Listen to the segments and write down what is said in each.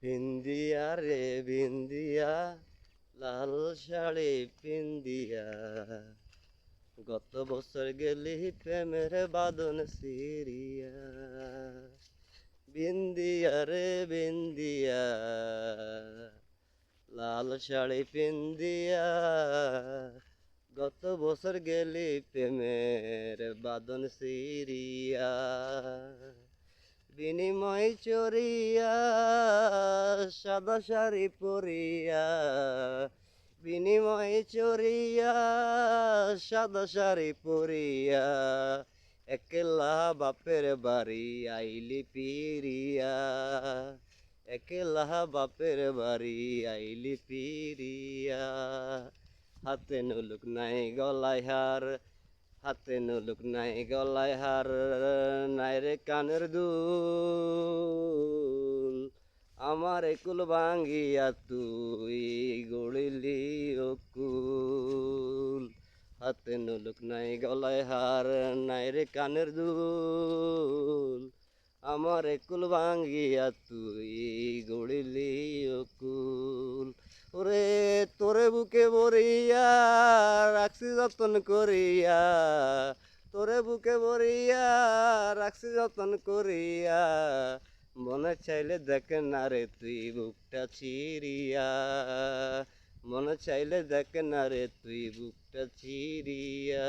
বিন্দিয়া রে বিন্দিয়া, লাল শাড়ি পিন্দিয়া, গত বছর গেলি প্রেমের বাদন সিরিয়া। বিন্দিয়া রে বিন্দিয়া, লাল শাড়ি পিন্দিয়া, গত বছর গেলি প্রেমের বাদন সিরিয়া। বিনিময় চরিয়া সাদা শাড়ি পরিয়া, বিনিময় চরিয়া সাদা শাড়ি পরিয়া, একলা বাপের বাড়ি আইলি পিরিয়া, একলা বাপের বাড়ি আইলি পিরিয়া। হাতে নুলুক নাই গলায় হার, হাতে নুলুক নাই গলায় হার, নাই রে কানের দুল, আমার কুল ভাঙ্গিয়া তুই গড়িলি অকুল। হাতে নুলুক নাই গলায় হার, নাই রে কানের দুল, আমার কুল ভাঙ্গিয়া তুই গড়িলি অকুল। ওরে তোরে বুকে ভরিয়া রাখছি যতন করিয়া, তোরে বুকে ভরিয়া রাখছি যতন করিয়া, মনে চাইলে দেখে না রে তুই বুকটা চিরিয়া, মনে চাইলে দেখে না রে তুই বুকটা চিরিয়া।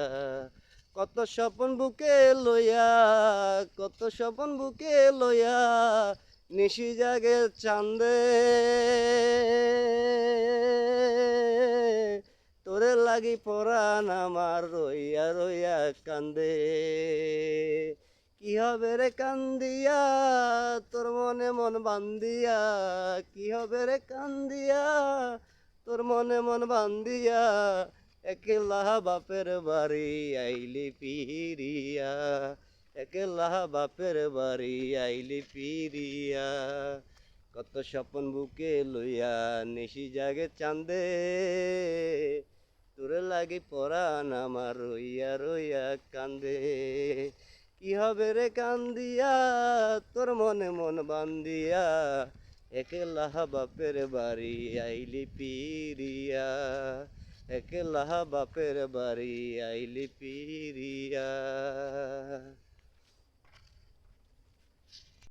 কত স্বপন বুকে লইয়া, কত স্বপন বুকে লইয়া, নিশি জাগে চান্দে, তোরে লাগি পরাণ আমার রইয়া রইয়া কান্দে। কি হবে রে কান্দিয়া তোর মনে মন বান্দিয়া, কি হবে রে কান্দিয়া তোর মনে মন বান্দিয়া, একলা বাপের বাড়ি আইলি পিরিয়া, একলা বাপের বাড়ি আইলি পিরিয়া। কত স্বপন বুকে লইয়া নিশি জাগে চান্দে, তোরে লাগি পরাণ আমার রইয়া রইয়া কান্দে। কি হবে রে কান্দিয়া তোর মনে মন বান্দিয়া, একলা বাপের বাড়ি আইলি পিরিয়া, একলা বাপের বাড়ি আইলি পিরিয়া।